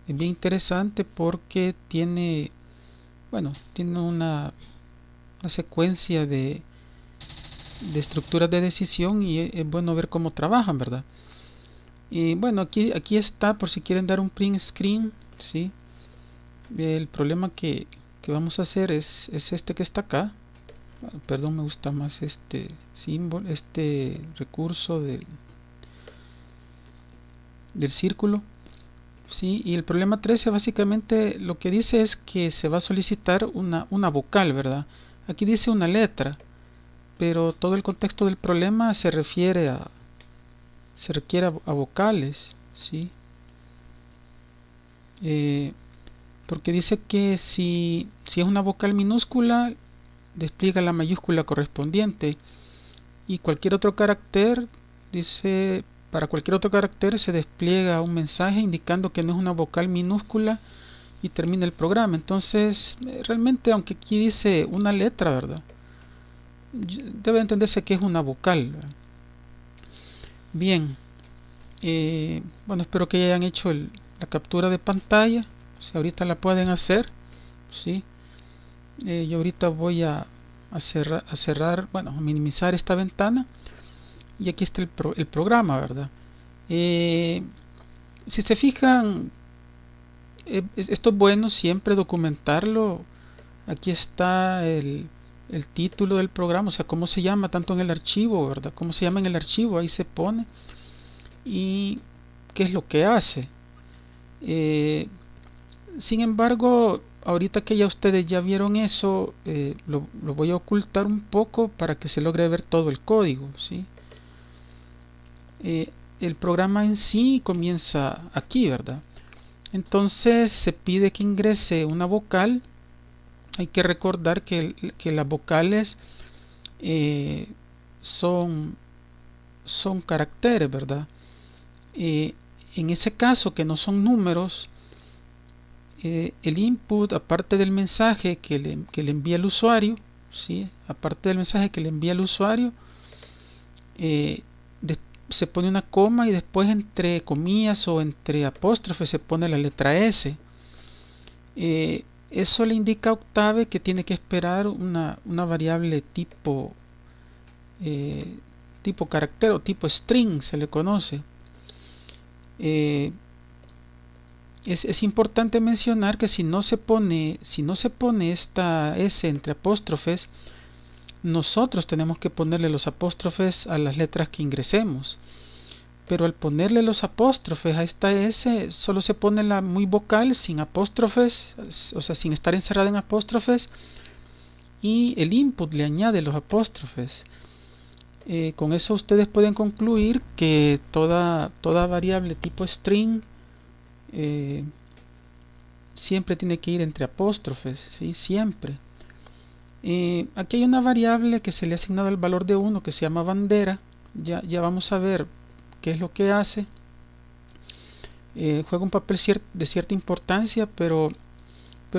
Es bien interesante porque tiene, bueno, tiene una secuencia de estructuras de decisión y es bueno ver cómo trabajan, ¿verdad? Y bueno, aquí está por si quieren dar un print screen, ¿sí? El problema que vamos a hacer es este que está acá. Perdón, me gusta más este símbolo, este recurso del círculo. Sí, y el problema 13 básicamente lo que dice es que se va a solicitar una vocal, ¿verdad? Aquí dice una letra, pero todo el contexto del problema se requiere a vocales, ¿sí? Eh, Porque dice que si es una vocal minúscula, despliega la mayúscula correspondiente y cualquier otro carácter, dice, para cualquier otro carácter se despliega un mensaje indicando que no es una vocal minúscula y termina el programa. Entonces, realmente, aunque aquí dice una letra, ¿verdad? Debe entenderse que es una vocal, ¿verdad? Bien, bueno, espero que hayan hecho la captura de pantalla. Si ahorita la pueden hacer, ¿sí? Yo ahorita voy a cerrar, bueno, a minimizar esta ventana y aquí está el programa, ¿verdad? Eh, si se fijan, esto es bueno siempre documentarlo. Aquí está el título del programa, o sea, cómo se llama tanto en el archivo, ¿verdad? Cómo se llama en el archivo, ahí se pone y qué es lo que hace. Eh, Sin embargo, ahorita que ya ustedes ya vieron eso, lo voy a ocultar un poco para que se logre ver todo el código, ¿sí? El programa en sí comienza aquí, ¿verdad? Entonces se pide que ingrese una vocal. Hay que recordar que las vocales eh, son, son caracteres, ¿verdad? En ese caso que no son números, el input, aparte del mensaje que le envía el usuario, ¿sí? Aparte del mensaje que le envía el usuario, eh, se pone una coma y después entre comillas o entre apóstrofes se pone la letra S. Eso le indica a Octave que tiene que esperar una variable eh, tipo carácter o tipo string, se le conoce. Eh, es importante mencionar que si no se pone esta S entre apóstrofes, nosotros tenemos que ponerle los apóstrofes a las letras que ingresemos. Pero al ponerle los apóstrofes a esta S, solo se pone la muy vocal sin apóstrofes, o sea, sin estar encerrada en apóstrofes, y el input le añade los apóstrofes. Con eso ustedes pueden concluir que toda variable tipo string eh, siempre tiene que ir entre apóstrofes, ¿sí? Siempre. Aquí hay una variable que se le ha asignado el valor de 1 que se llama bandera. Ya vamos a ver qué es lo que hace. Juega un papel de cierta importancia, pero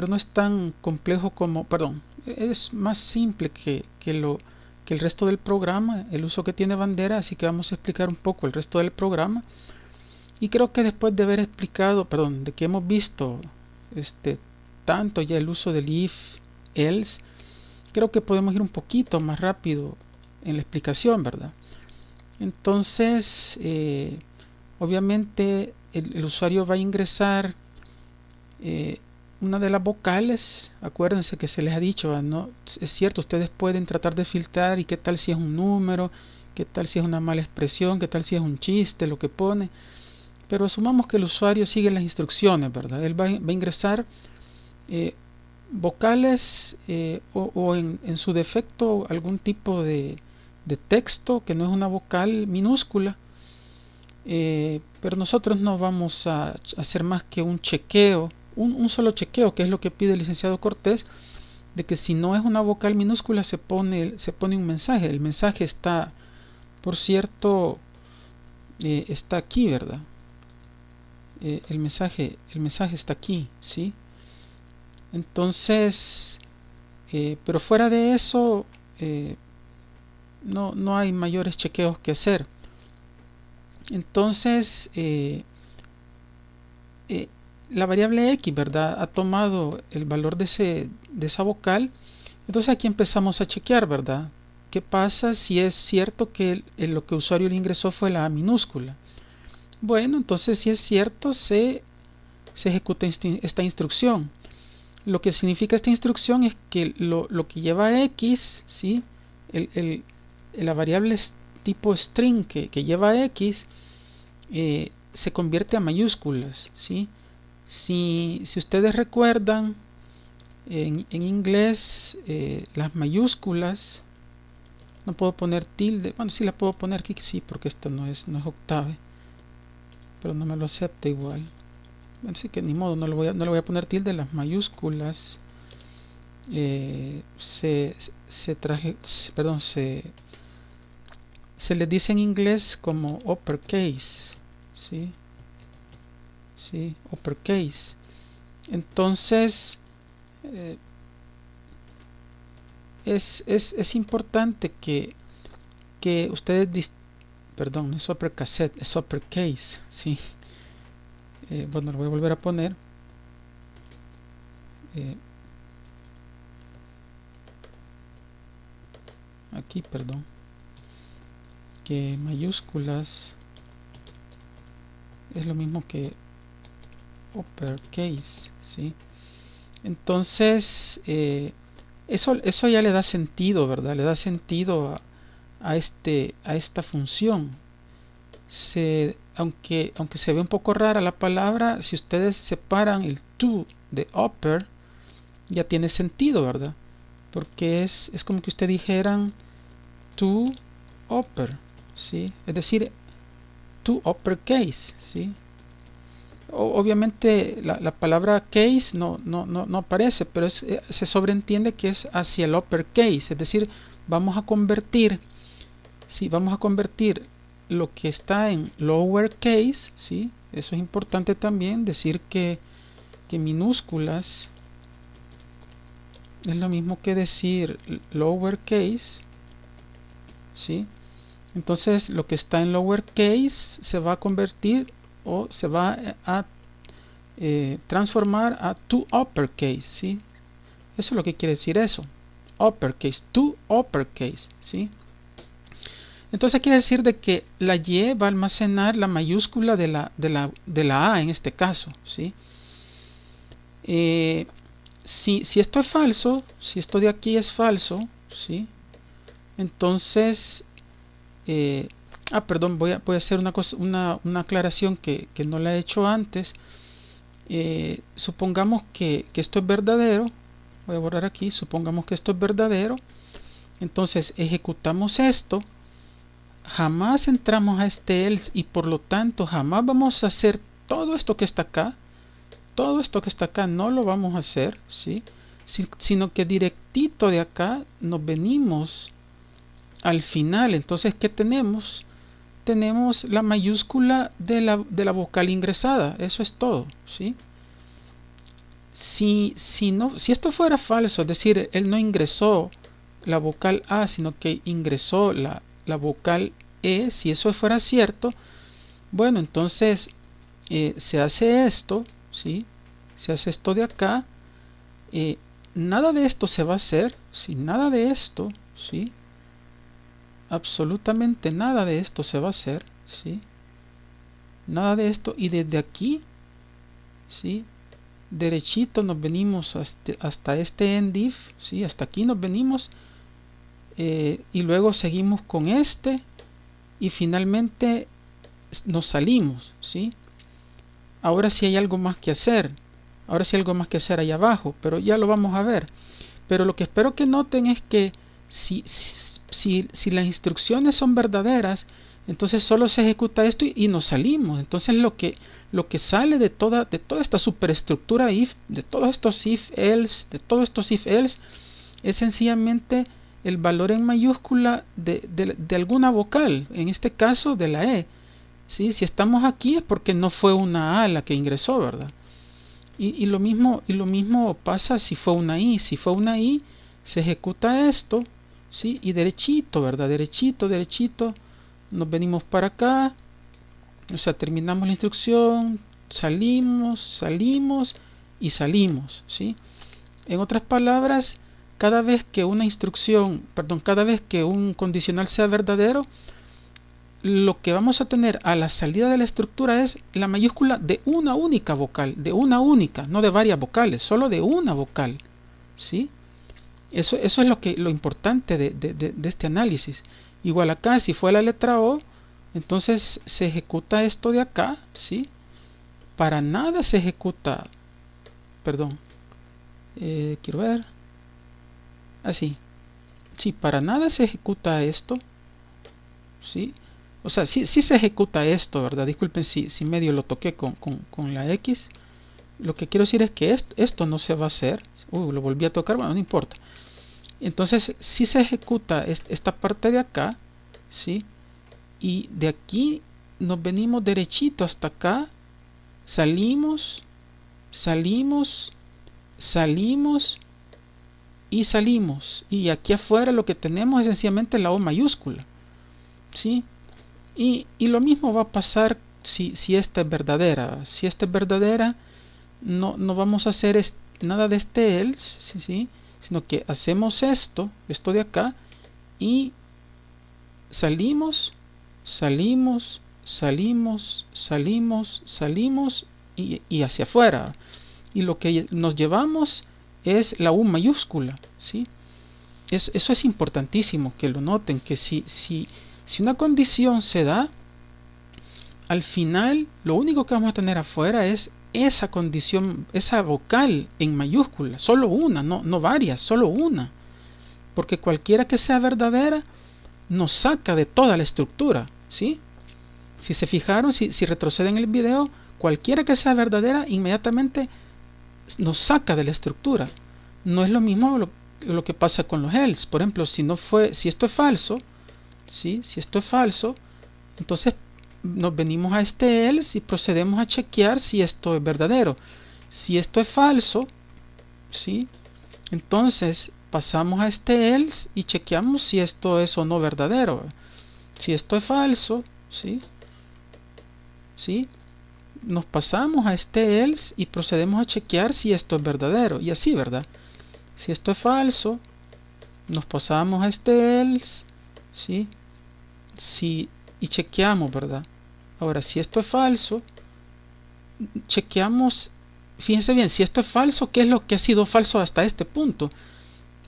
no es tan complejo como, perdón, es más simple que el resto del programa, el uso que tiene bandera, así que vamos a explicar un poco el resto del programa. Y creo que después de haber explicado, perdón, de que hemos visto tanto ya el uso del if, else, creo que podemos ir un poquito más rápido en la explicación, ¿verdad? Entonces, obviamente el usuario va a ingresar una de las vocales. Acuérdense que se les ha dicho, ¿no? Es cierto, ustedes pueden tratar de filtrar y qué tal si es un número, qué tal si es una mala expresión, qué tal si es un chiste, lo que pone. Pero asumamos que el usuario sigue las instrucciones, ¿verdad? Él va a ingresar eh, vocales o en su defecto algún tipo de texto que no es una vocal minúscula. Pero nosotros no vamos a hacer más que un chequeo, un solo chequeo, que es lo que pide el licenciado Cortés, de que si no es una vocal minúscula se pone un mensaje. El mensaje está, por cierto, está aquí, ¿verdad? El mensaje está aquí, ¿sí? Entonces, pero fuera de eso, no hay mayores chequeos que hacer. Entonces, eh, la variable x, ¿verdad? Ha tomado el valor de esa vocal. Entonces aquí empezamos a chequear, ¿verdad? ¿Qué pasa si es cierto que lo que el usuario le ingresó fue la A minúscula? Bueno, entonces si es cierto, se ejecuta esta instrucción. Lo que significa esta instrucción es que lo que lleva x, ¿sí? La variable tipo string que lleva x se convierte a mayúsculas, ¿sí? Si ustedes recuerdan, en inglés las mayúsculas, no puedo poner tilde, bueno, sí la puedo poner aquí, sí, porque esto no es octave, pero no me lo acepta igual. Así que ni modo, no le voy a poner tilde. Las mayúsculas se les dice en inglés como uppercase, ¿sí? Sí, uppercase. Entonces es importante que ustedes perdón, no es uppercassette, es uppercase, ¿sí? Bueno, lo voy a volver a poner. Aquí, perdón, que mayúsculas es lo mismo que uppercase, ¿sí? Entonces eso ya le da sentido, ¿verdad? Le da sentido a esta función. Aunque se ve un poco rara la palabra, si ustedes separan el to de upper, ya tiene sentido, ¿verdad? Porque es como que ustedes dijeran to upper, ¿sí? Es decir, to uppercase, ¿sí? Obviamente la palabra case no aparece, pero se sobreentiende que es hacia el uppercase, es decir, vamos a convertir lo que está en lowercase, ¿sí? Eso es importante también, decir que minúsculas es lo mismo que decir lowercase, ¿sí? Entonces lo que está en lowercase se va a convertir o se va a transformar a to uppercase, ¿sí? Eso es lo que quiere decir eso, uppercase, to uppercase, ¿sí? Entonces quiere decir de que la Y va a almacenar la mayúscula de la A en este caso, ¿sí? Si esto es falso, si esto de aquí es falso, ¿sí? Entonces perdón, voy a hacer una aclaración que no la he hecho antes. Supongamos que esto es verdadero. Voy a borrar aquí. Supongamos que esto es verdadero. Entonces ejecutamos esto. Jamás entramos a este else y por lo tanto jamás vamos a hacer todo esto que está acá. Todo esto que está acá no lo vamos a hacer, ¿sí? Sino que directito de acá nos venimos al final. Entonces, ¿qué tenemos? Tenemos la mayúscula de la vocal ingresada. Eso es todo, ¿sí? Si esto fuera falso, es decir, él no ingresó la vocal A, sino que ingresó la vocal E, si eso fuera cierto, bueno, entonces se hace esto, ¿sí? Se hace esto de acá. Nada de esto se va a hacer, ¿sí? Nada de esto, ¿sí? Absolutamente nada de esto se va a hacer, ¿sí? Nada de esto. Y desde aquí, ¿sí? Derechito nos venimos hasta este endif, ¿sí? Hasta aquí nos venimos. Y luego seguimos con este. Y finalmente nos salimos, ¿sí? Ahora sí hay algo más que hacer. Ahora sí hay algo más que hacer ahí abajo. Pero ya lo vamos a ver. Pero lo que espero que noten es que si las instrucciones son verdaderas, entonces solo se ejecuta esto y nos salimos. Entonces lo que sale de toda esta superestructura if, de todos estos if else, es sencillamente el valor en mayúscula de alguna vocal, en este caso de la E. ¿Sí? Si estamos aquí es porque no fue una A la que ingresó, ¿verdad? Y lo mismo pasa si fue una I. Si fue una I, se ejecuta esto, ¿sí? Y derechito, ¿verdad? Derechito, nos venimos para acá, o sea, terminamos la instrucción, salimos y salimos, ¿sí? En otras palabras, cada vez que cada vez que un condicional sea verdadero, lo que vamos a tener a la salida de la estructura es la mayúscula de una única vocal, de una única, no de varias vocales, solo de una vocal, ¿sí? Eso es lo importante de este análisis. Igual acá, si fue la letra O, entonces se ejecuta esto de acá, ¿sí? Para nada se ejecuta, perdón, quiero ver, así, sí, para nada se ejecuta esto, ¿sí? O sea, sí se ejecuta esto, ¿verdad? Disculpen si medio lo toqué con la X. Lo que quiero decir es que esto no se va a hacer. Lo volví a tocar, bueno, no importa. Entonces, sí se ejecuta esta parte de acá, ¿sí? Y de aquí nos venimos derechito hasta acá. Salimos y salimos. Y aquí afuera lo que tenemos es sencillamente la O mayúscula, ¿sí? Y lo mismo va a pasar si esta es verdadera. Si esta es verdadera, no vamos a hacer nada de este else, ¿sí? Sino que hacemos esto de acá, y salimos y hacia afuera. Y lo que nos llevamos es la U mayúscula, ¿sí? Eso es importantísimo que lo noten, que si una condición se da, al final lo único que vamos a tener afuera es esa condición, esa vocal en mayúscula, solo una, no varias, solo una, porque cualquiera que sea verdadera nos saca de toda la estructura, ¿sí? Si se fijaron, si retroceden el video, cualquiera que sea verdadera inmediatamente nos saca de la estructura. No es lo mismo lo que pasa con los else. Por ejemplo, si esto es falso, ¿sí? Si esto es falso, entonces nos venimos a este else y procedemos a chequear si esto es verdadero. Si esto es falso, ¿sí? Entonces pasamos a este else y chequeamos si esto es o no verdadero. Si esto es falso, ¿sí? ¿Sí? Nos pasamos a este else y procedemos a chequear si esto es verdadero. Y así, ¿verdad? Si esto es falso, nos pasamos a este else, ¿sí? Y chequeamos, ¿verdad? Ahora, si esto es falso, chequeamos. Fíjense bien, si esto es falso, ¿qué es lo que ha sido falso hasta este punto?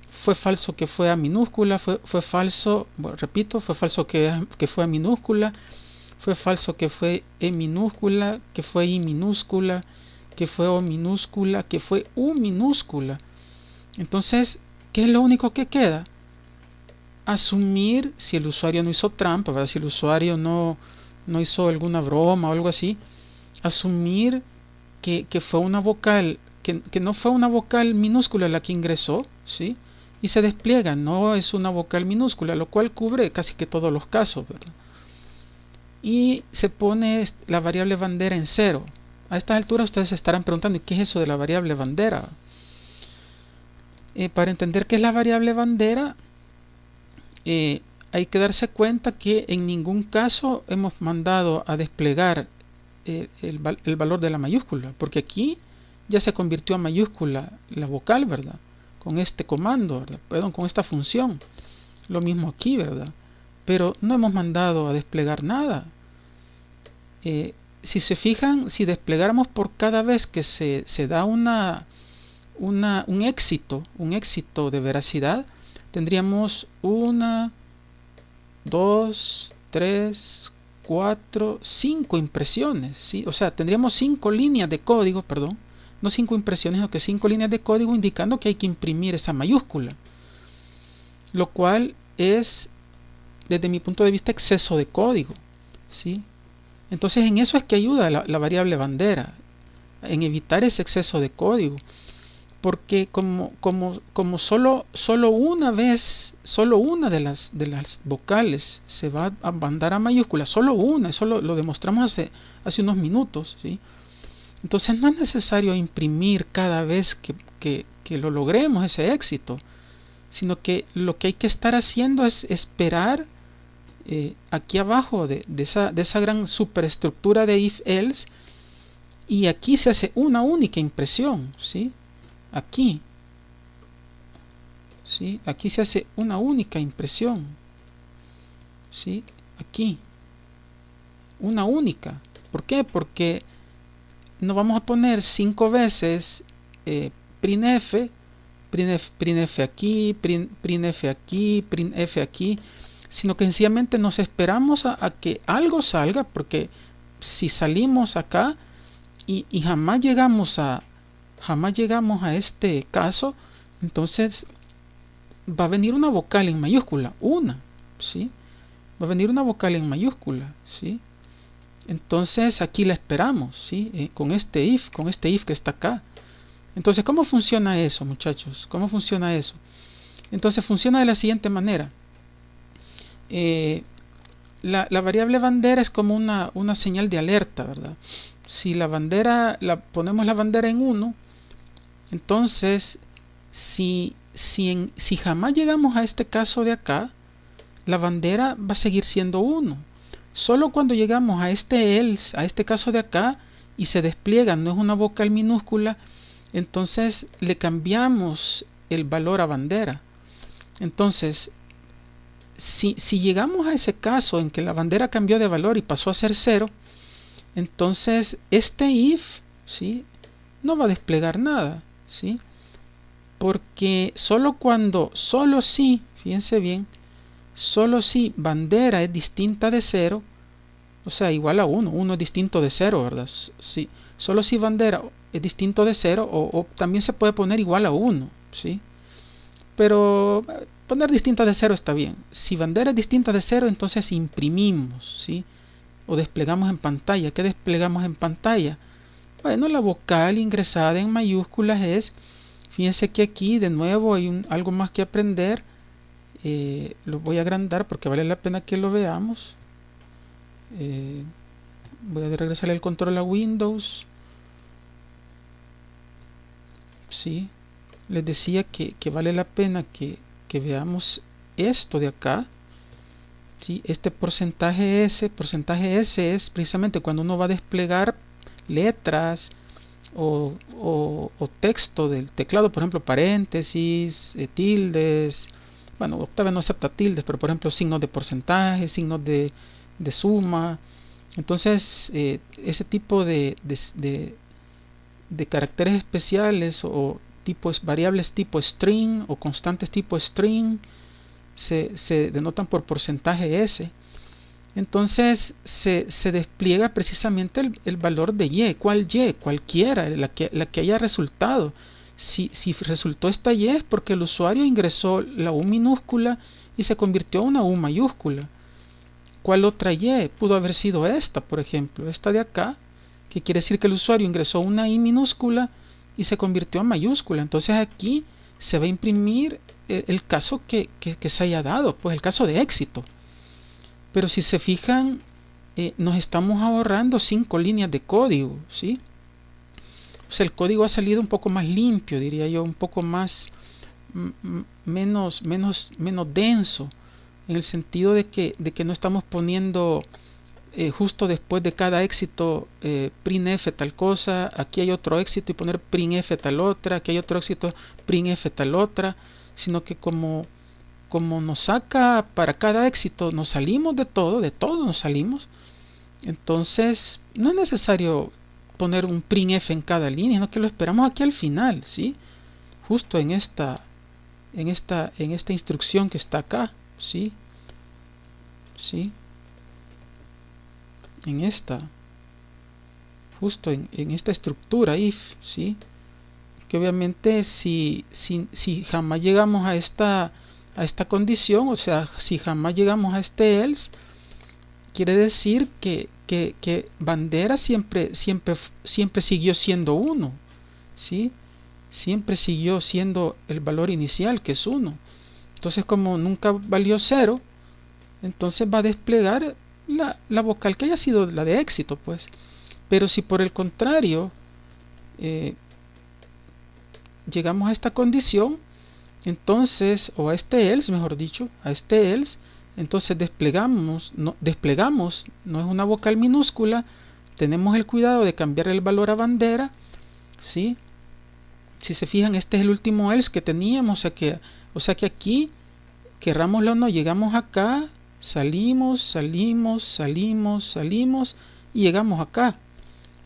Fue falso que fue A minúscula, fue falso, bueno, repito, fue falso que fue A minúscula, fue falso que fue E minúscula, que fue I minúscula, que fue O minúscula, que fue U minúscula. Entonces, ¿qué es lo único que queda? Asumir, si el usuario no hizo trampa, ¿verdad? Si el usuario no hizo alguna broma o algo así, asumir que fue una vocal, que no fue una vocal minúscula la que ingresó, ¿sí? Y se despliega, no es una vocal minúscula, lo cual cubre casi que todos los casos, ¿verdad? Y se pone la variable bandera en 0. A esta altura ustedes se estarán preguntando, ¿qué es eso de la variable bandera? Para entender qué es la variable bandera, hay que darse cuenta que en ningún caso hemos mandado a desplegar el valor de la mayúscula, porque aquí ya se convirtió a mayúscula la vocal, ¿verdad? Con este comando, ¿verdad? Perdón, con esta función. Lo mismo aquí, ¿verdad? Pero no hemos mandado a desplegar nada. Si se fijan, si desplegáramos por cada vez que se da un éxito de veracidad, tendríamos 1, 2, 3, 4, 5 impresiones, ¿sí? O sea, tendríamos 5 líneas de código, perdón, no 5 impresiones, sino que 5 líneas de código indicando que hay que imprimir esa mayúscula, lo cual es, desde mi punto de vista, exceso de código, ¿sí? Entonces en eso es que ayuda la variable bandera, en evitar ese exceso de código, porque como solo una vez, solo una de las vocales se va a mandar a mayúscula, solo una, eso lo demostramos hace unos minutos, ¿sí? Entonces no es necesario imprimir cada vez que lo logremos ese éxito, sino que lo que hay que estar haciendo es esperar aquí abajo de esa gran superestructura de if-else, y aquí se hace una única impresión, ¿sí? Aquí, ¿sí? Aquí se hace una única impresión, ¿sí? Aquí, una única. ¿Por qué? Porque no vamos a poner 5 veces printf aquí, printf aquí, printf aquí, sino que sencillamente nos esperamos a que algo salga, porque si salimos acá y jamás llegamos a este caso, entonces va a venir una vocal en mayúscula, una, ¿sí? Va a venir una vocal en mayúscula, ¿sí? Entonces aquí la esperamos, ¿sí? Con este if que está acá. Entonces, ¿cómo funciona eso, muchachos? ¿Cómo funciona eso? Entonces funciona de la siguiente manera. La variable bandera es como una señal de alerta, ¿verdad? Si la bandera, ponemos la bandera en 1, entonces si jamás llegamos a este caso de acá, la bandera va a seguir siendo 1. Solo cuando llegamos a este else, a este caso de acá, y se despliega, no es una vocal minúscula, entonces le cambiamos el valor a bandera. Entonces, si llegamos a ese caso en que la bandera cambió de valor y pasó a ser 0, entonces este if, ¿sí?, no va a desplegar nada, ¿sí? Porque solo si, fíjense bien, solo si bandera es distinta de 0, o sea, igual a 1 es distinto de 0, ¿verdad? Sí, solo si bandera es distinto de 0, o también se puede poner igual a 1, ¿sí? Pero poner distinta de 0 está bien. Si bandera es distinta de 0, entonces imprimimos, ¿sí? O desplegamos en pantalla. ¿Qué desplegamos en pantalla? Bueno, la vocal ingresada en mayúsculas es, fíjense que aquí de nuevo hay algo más que aprender. Lo voy a agrandar porque vale la pena que lo veamos. Voy a regresar el control a Windows. Sí, les decía que vale la pena que veamos esto de acá. ¿Sí? Este porcentaje S es precisamente cuando uno va a desplegar letras o texto del teclado, por ejemplo, paréntesis, tildes. Bueno, Octave no acepta tildes, pero por ejemplo signos de porcentaje, signos de suma. Entonces ese tipo de caracteres especiales o variables tipo string o constantes tipo string se denotan por porcentaje S. Entonces se despliega precisamente el valor de Y. ¿Cuál Y? Cualquiera, la que haya resultado. Si resultó esta Y es porque el usuario ingresó la U minúscula y se convirtió en una U mayúscula. ¿Cuál otra Y? Pudo haber sido esta, por ejemplo, esta de acá, que quiere decir que el usuario ingresó una I minúscula y se convirtió en mayúscula. Entonces aquí se va a imprimir el caso que se haya dado, pues el caso de éxito. Pero si se fijan, nos estamos ahorrando 5 líneas de código, ¿sí? O sea, el código ha salido un poco más limpio, diría yo, un poco más menos denso, en el sentido de que no estamos poniendo justo después de cada éxito printf tal cosa, aquí hay otro éxito y poner printf tal otra, aquí hay otro éxito printf tal otra, sino que como nos saca para cada éxito, nos salimos de todo nos salimos, entonces no es necesario poner un printf en cada línea, sino que lo esperamos aquí al final, ¿sí? Justo en esta instrucción que está acá, ¿sí? En esta, justo en esta estructura if, ¿sí? Que obviamente si jamás llegamos a esta condición, o sea, si jamás llegamos a este else, quiere decir que bandera siempre siguió siendo 1, ¿sí? Siempre siguió siendo el valor inicial, que es 1. Entonces, como nunca valió 0, entonces va a desplegar la vocal que haya sido la de éxito, pues. Pero si por el contrario llegamos a esta condición, entonces, o a este else, mejor dicho, a este else, entonces desplegamos, no es una vocal minúscula, tenemos el cuidado de cambiar el valor a bandera, ¿sí? Si se fijan, este es el último else que teníamos, o sea que aquí, querrámoslo o no, llegamos acá, salimos y llegamos acá,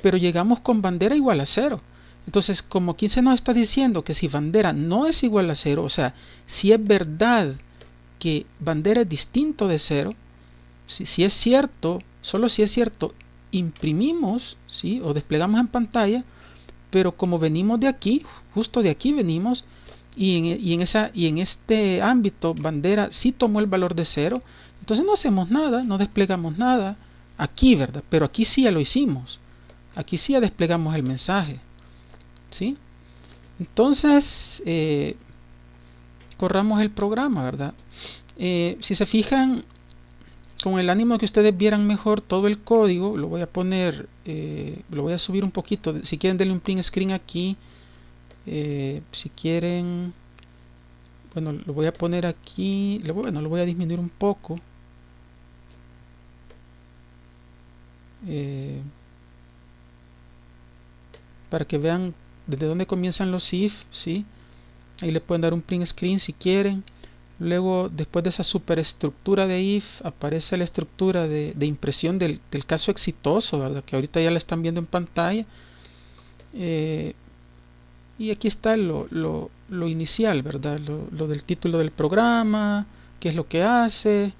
pero llegamos con bandera igual a 0. Entonces, como aquí se nos está diciendo que si bandera no es igual a 0, o sea, si es verdad que bandera es distinto de 0, si es cierto, solo si es cierto, imprimimos, ¿sí? O desplegamos en pantalla, pero como venimos de aquí, justo de aquí venimos, y en este ámbito bandera sí tomó el valor de 0, entonces no hacemos nada, no desplegamos nada aquí, ¿verdad? Pero aquí sí ya lo hicimos, aquí sí ya desplegamos el mensaje, ¿sí? Entonces corramos el programa, ¿verdad? Si se fijan, con el ánimo de que ustedes vieran mejor todo el código, lo voy a poner, lo voy a subir un poquito. Si quieren denle un print screen aquí, si quieren, bueno, lo voy a poner aquí, lo voy a disminuir un poco, para que vean desde dónde comienzan los if, ¿sí? Ahí le pueden dar un print screen si quieren. Luego, después de esa superestructura de if, aparece la estructura de impresión del caso exitoso, ¿verdad? Que ahorita ya la están viendo en pantalla. Y aquí está lo inicial, ¿verdad? Lo del título del programa, qué es lo que hace,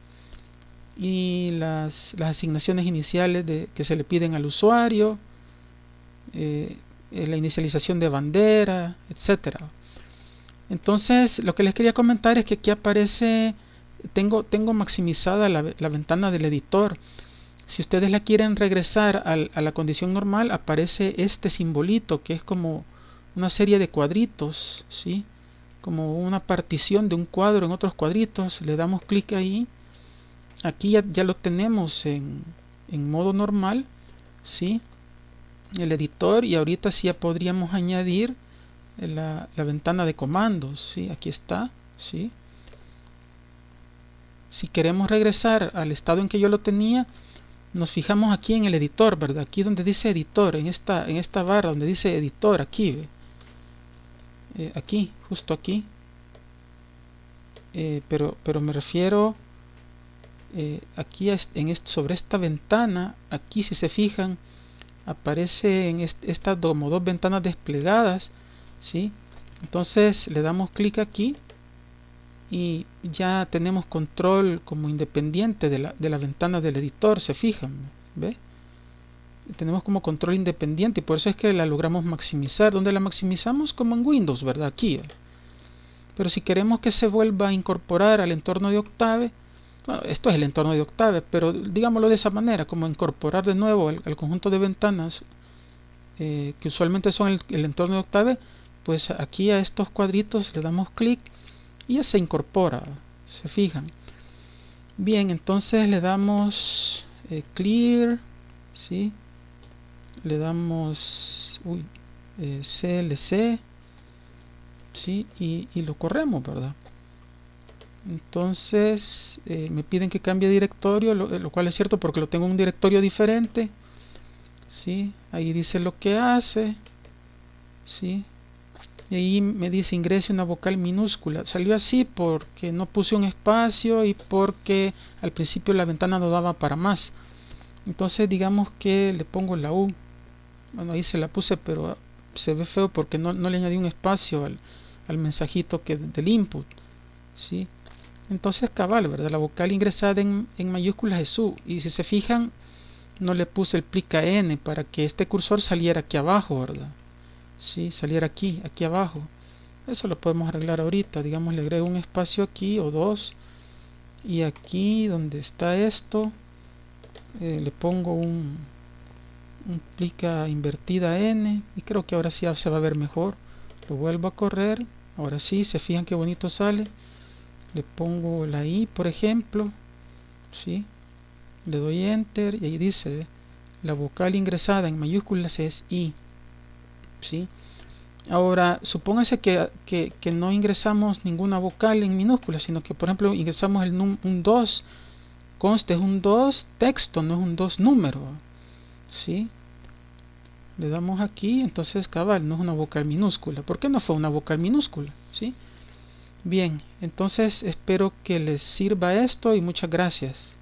y las asignaciones iniciales que se le piden al usuario, la inicialización de bandera, etcétera. Entonces, lo que les quería comentar es que aquí aparece, tengo maximizada la ventana del editor. Si ustedes la quieren regresar a la condición normal, aparece este simbolito que es como una serie de cuadritos, ¿sí? Como una partición de un cuadro en otros cuadritos. Le damos clic ahí. Aquí ya lo tenemos en modo normal, ¿sí? El editor, y ahorita sí ya podríamos añadir la ventana de comandos, ¿sí? Aquí está, ¿sí? Si queremos regresar al estado en que yo lo tenía, nos fijamos aquí en el editor, ¿verdad? Aquí donde dice editor, en esta barra donde dice editor, aquí, aquí, justo aquí, pero me refiero aquí sobre esta ventana. Aquí, si se fijan, aparece en estas como dos ventanas desplegadas, ¿sí? Entonces le damos clic aquí y ya tenemos control como independiente de la ventana del editor. Se fijan, ¿ve? Tenemos como control independiente, y por eso es que la logramos maximizar. ¿Dónde la maximizamos? Como en Windows, ¿verdad? Aquí, ¿verdad? Pero si queremos que se vuelva a incorporar al entorno de Octave, bueno, esto es el entorno de Octave, pero digámoslo de esa manera, como incorporar de nuevo al conjunto de ventanas que usualmente son el entorno de Octave, pues aquí a estos cuadritos le damos clic y ya se incorpora. Se fijan. Bien, entonces le damos clear, ¿sí? Le damos CLC, ¿sí? Y lo corremos, ¿verdad? Entonces me piden que cambie directorio, lo cual es cierto porque lo tengo en un directorio diferente, ¿sí? Ahí dice lo que hace, ¿sí? Y ahí me dice ingrese una vocal minúscula. Salió así porque no puse un espacio y porque al principio la ventana no daba para más. Entonces digamos que le pongo la U. Bueno, ahí se la puse, pero se ve feo porque no le añadí un espacio al mensajito del input, ¿sí? Entonces cabal, ¿verdad? La vocal ingresada en mayúsculas es U. Y si se fijan, no le puse el plica N para que este cursor saliera aquí abajo, ¿verdad? Sí, saliera aquí abajo. Eso lo podemos arreglar ahorita. Digamos, le agrego un espacio aquí o dos, y aquí donde está esto le pongo un plica invertida N, y creo que ahora sí se va a ver mejor. Lo vuelvo a correr. Ahora sí, se fijan qué bonito sale. Le pongo la I, por ejemplo, ¿sí? Le doy enter y ahí dice la vocal ingresada en mayúsculas es I, ¿sí? Ahora, supóngase que no ingresamos ninguna vocal en minúsculas, sino que, por ejemplo, ingresamos un 2. Conste, es un 2 texto, no es un 2 número, ¿sí? Le damos aquí, entonces cabal, no es una vocal minúscula. ¿Por qué no fue una vocal minúscula? ¿Sí? Bien, entonces espero que les sirva esto y muchas gracias.